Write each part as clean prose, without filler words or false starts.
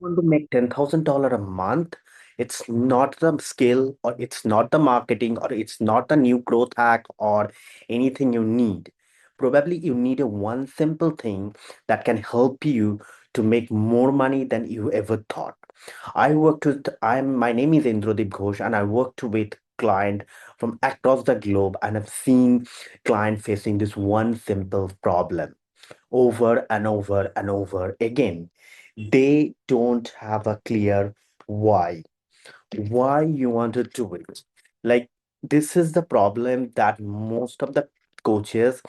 want to make $10,000 a month, it's not the skill or it's not the marketing or it's not the new growth hack or anything you need. Probably you need a one simple thing that can help you to make more money than you ever thought. My name is Indrodeep Ghosh and I worked with client from across the globe and I've seen client facing this one simple problem over and over and over again. They don't have a clear why you want to do it. Like, this is the problem that most of the coaches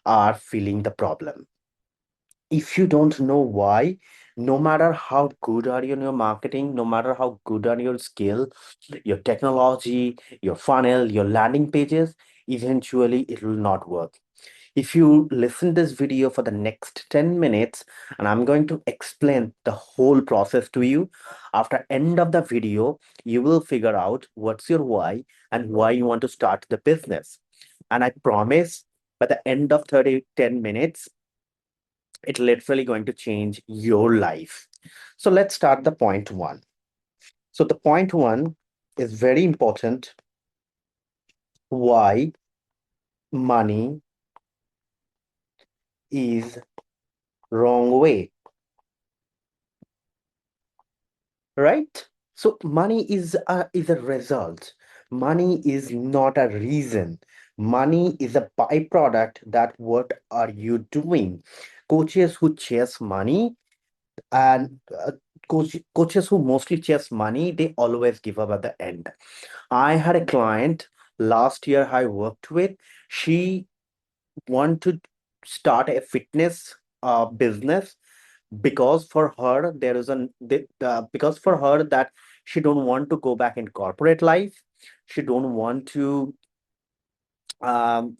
are feeling the problem. If you don't know why, no matter how good are you in your marketing, no matter how good are your skill, your technology, your funnel, your landing pages, eventually it will not work. If you listen this video for the next 10 minutes, and I'm going to explain the whole process to you, after end of the video, you will figure out what's your why and why you want to start the business. And I promise by the end of 10 minutes, it's literally going to change your life. So let's start the point one. So the point one is very important. Why money is wrong way, right? So money is a result. Money is not a reason. Money is a byproduct that what are you doing? Coaches who chase money and coaches who mostly chase money, they always give up at the end. I had a client last year I worked with. She wanted to start a fitness business because for her there is because for her that she don't want to go back in corporate life. She don't want to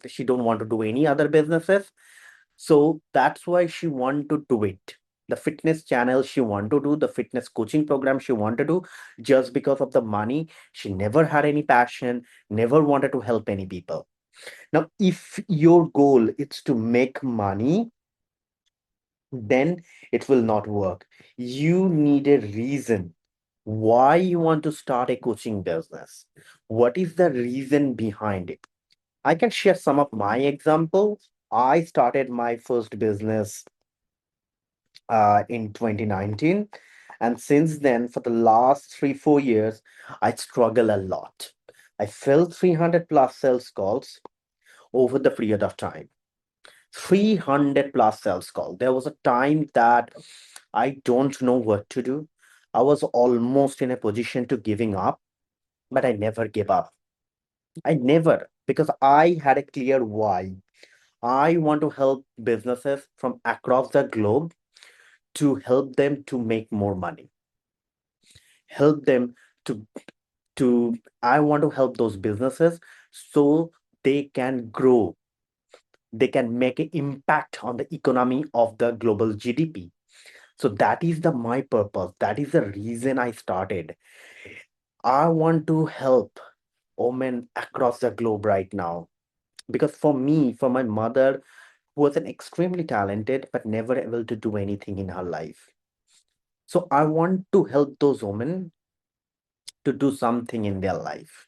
she don't want to do any other businesses. So that's why she want to do it. The fitness channel she want to do, the fitness coaching program she want to do, just because of the money. She never had any passion, never wanted to help any people. Now, if your goal is to make money, then it will not work. You need a reason why you want to start a coaching business. What is the reason behind it? I can share some of my examples. I started my first business in 2019. And since then, for the last 3, 4 years, I struggle a lot. I filled 300 plus sales calls over the period of time. 300 plus sales call. There was a time that I don't know what to do. I was almost in a position to giving up, but I never give up. I never, because I had a clear why. I want to help businesses from across the globe to help them to make more money. Help them to I want to help those businesses so they can grow. They can make an impact on the economy of the global GDP. So that is the my purpose. That is the reason I started. I want to help women across the globe right now. Because for me, for my mother, who was an extremely talented but never able to do anything in her life. So I want to help those women to do something in their life.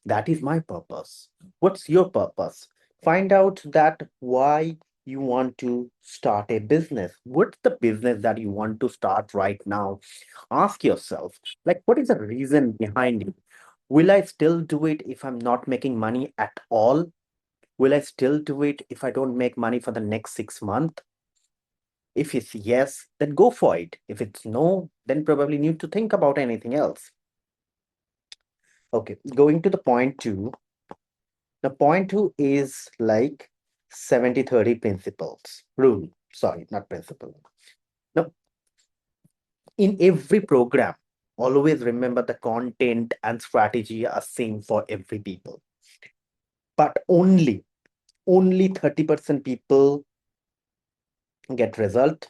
That is my purpose. What's your purpose? Find out that why you want to start a business. What's the business that you want to start right now? Ask yourself, like, what is the reason behind it? Will I still do it if I'm not making money at all? Will I still do it if I don't make money for the next 6 months? If it's yes, then go for it. If it's no, then probably need to think about anything else. Okay, going to the point two. The point two is like 70/30 principles. Rule. Sorry, not principle. Now, in every program, always remember the content and strategy are same for every people. But only 30% people get result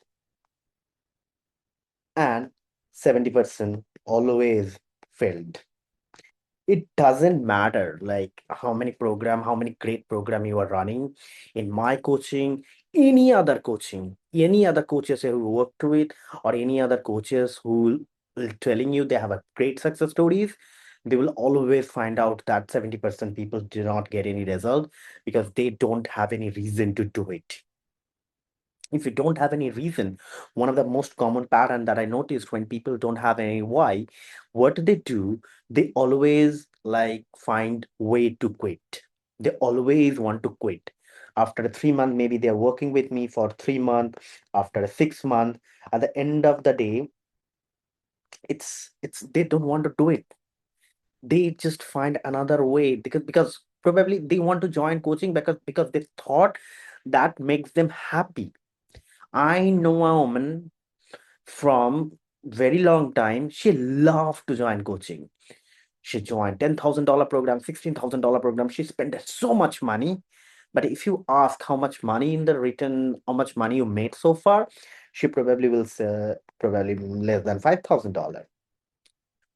and 70% always failed. It doesn't matter like how many great program you are running. In my coaching, Any other coaching, any other coaches who worked with, or any other coaches who will telling you they have a great success stories, they will always find out that 70% people do not get any result because they don't have any reason to do it. If you don't have any reason, one of the most common pattern that I noticed when people don't have any why, what do they do? They always like find way to quit. They always want to quit. After a 3 month, maybe they're working with me for 3 months. After a 6 month, at the end of the day, it's they don't want to do it. They just find another way because probably they want to join coaching because they thought that makes them happy. I know a woman from very long time. She loved to join coaching. She joined $10,000 program, $16,000 program. She spent so much money. But if you ask how much money in the return, how much money you made so far, she probably will say probably less than $5,000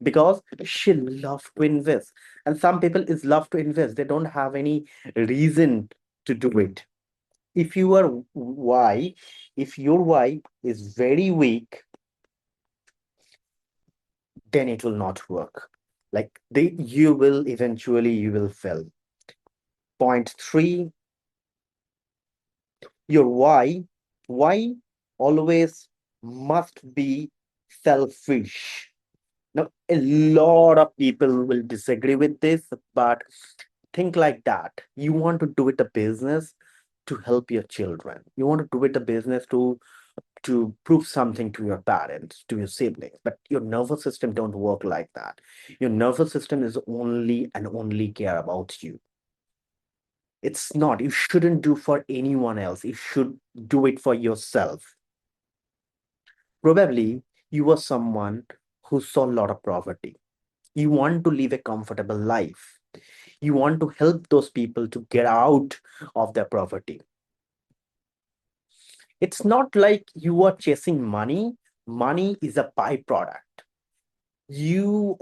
because she loved to invest. And some people is love to invest. They don't have any reason to do it. If you are why, if your why is very weak, then it will not work. Like you will eventually you will fail. Point three, your why always must be selfish. Now, a lot of people will disagree with this, but think like that. You want to do it a business to help your children. You want to do it a business to prove something to your parents, to your siblings, but your nervous system don't work like that. Your nervous system is only and only care about you. It's not, you shouldn't do for anyone else. You should do it for yourself. Probably you are someone who saw a lot of poverty. You want to live a comfortable life. You want to help those people to get out of their poverty. It's not like you are chasing money. Money is a byproduct. You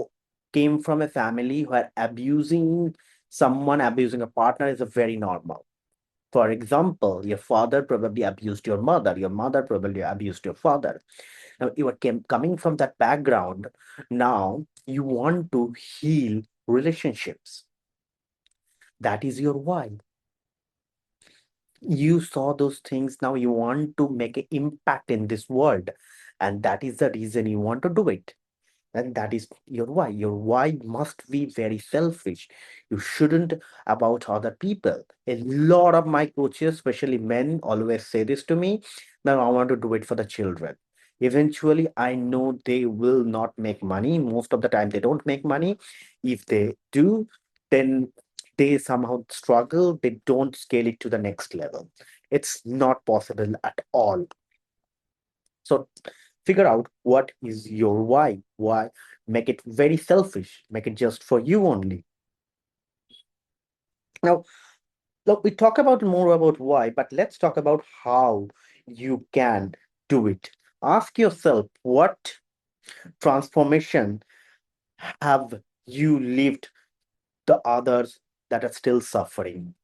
came from a family where abusing a partner is a very normal. For example, your father probably abused your mother probably abused your father. Now coming from that background. Now you want to heal relationships. That is your why. You saw those things, now you want to make an impact in this world, and that is the reason you want to do it. And that is your why. Your why must be very selfish. You shouldn't about other people. A lot of my coaches, especially men, always say this to me, that I want to do it for the children. Eventually, I know they will not make money. Most of the time, they don't make money. If they do, then they somehow struggle. They don't scale it to the next level. It's not possible at all. So figure out what is your why. Why? Make it very selfish. Make it just for you only. Now, look, we talk about more about why, but let's talk about how you can do it. Ask yourself, what transformation have you lived the others that are still suffering?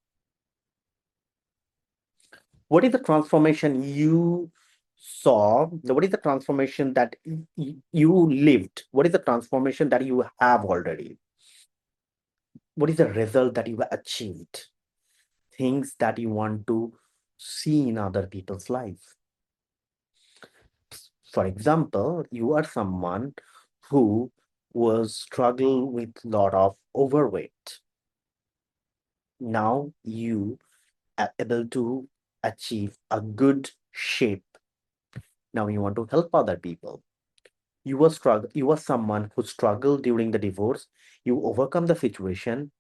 What is the transformation you saw? What is the transformation that you lived? What is the transformation that you have already? What is the result that you achieved? Things that you want to see in other people's life. For example, you are someone who was struggle with lot of overweight. Now you are able to achieve a good shape. Now you want to help other people. You were someone who struggled during the divorce. You overcome the situation.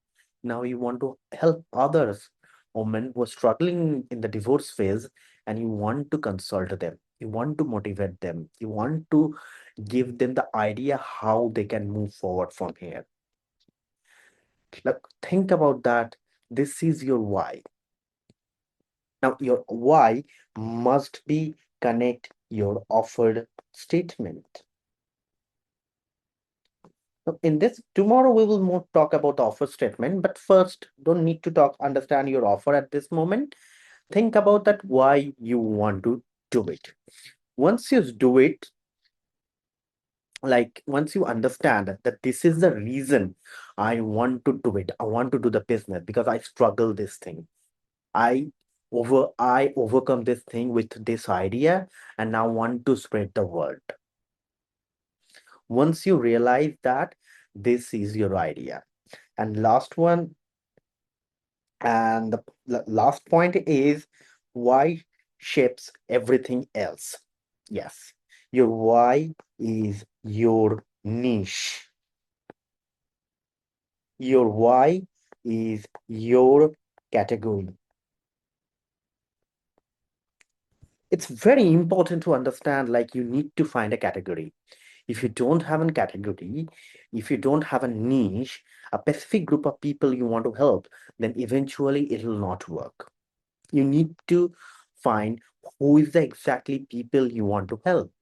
Now you want to help others, women who are struggling in the divorce phase, and you want to consult them. You want to motivate them. You want to give them the idea how they can move forward from here. Like, think about that. This is your why. Now, your why must be connect your offered statement. So in this, tomorrow we will more talk about the offer statement, but first, don't need to talk, understand your offer at this moment. Think about that why you want to do it. Once you do it, like once you understand that this is the reason I want to do it, I want to do the business because I struggle this thing. I overcome this thing with this idea and now want to spread the word. Once you realize that this is your idea. And last one, and the last point is why shapes everything else. Yes, your why is your niche. Your why is your category. It's very important to understand, like you need to find a category. If you don't have a category, if you don't have a niche, a specific group of people you want to help, then eventually it will not work. You need to find who is the exactly people you want to help.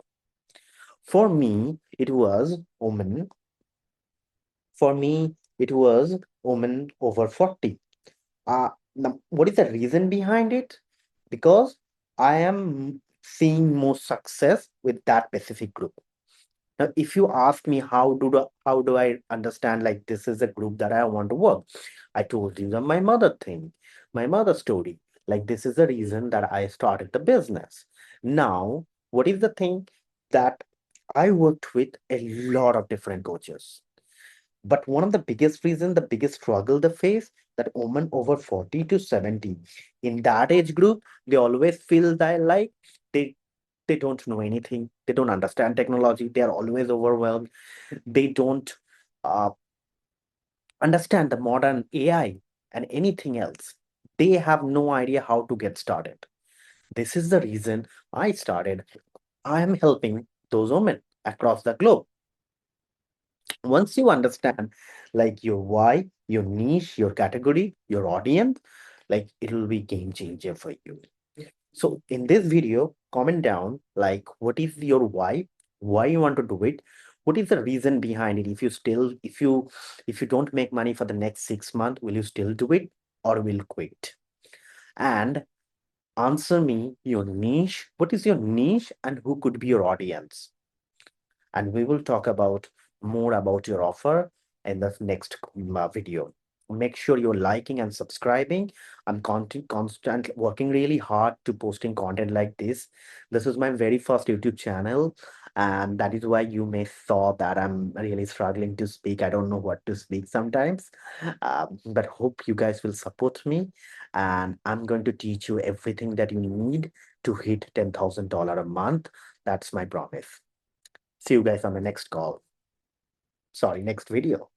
For me, it was women. For me, it was women over 40. Now, what is the reason behind it? Because I am seeing more success with that specific group. Now, if you ask me how do I understand like this is a group that I want to work, I told you my mother thing, my mother story. Like this is the reason that I started the business. Now, what is the thing that I worked with a lot of different coaches. But one of the biggest reason, the biggest struggle they face, that women over 40 to 70, in that age group, they always feel that like they they don't know anything. They don't understand technology. They are always overwhelmed. They don't uh, understand the modern AI and anything else. They have no idea how to get started. This is the reason I started. I am helping those women across the globe. Once you understand like your why, your niche, your category, your audience, like it will be game changer for you. So in this video, comment down like what is your why you want to do it, what is the reason behind it. If you still, if you don't make money for the next 6 months, will you still do it or will quit? And answer me your niche. What is your niche and who could be your audience? And we will talk about more about your offer in the next video. Make sure you're liking and subscribing. I'm constant working really hard to posting content like this. This is my very first YouTube channel, and that is why you may saw that I'm really struggling to speak. I don't know what to speak sometimes, but hope you guys will support me, and I'm going to teach you everything that you need to hit $10,000 a month. That's my promise. See you guys on the next call. Sorry, next video.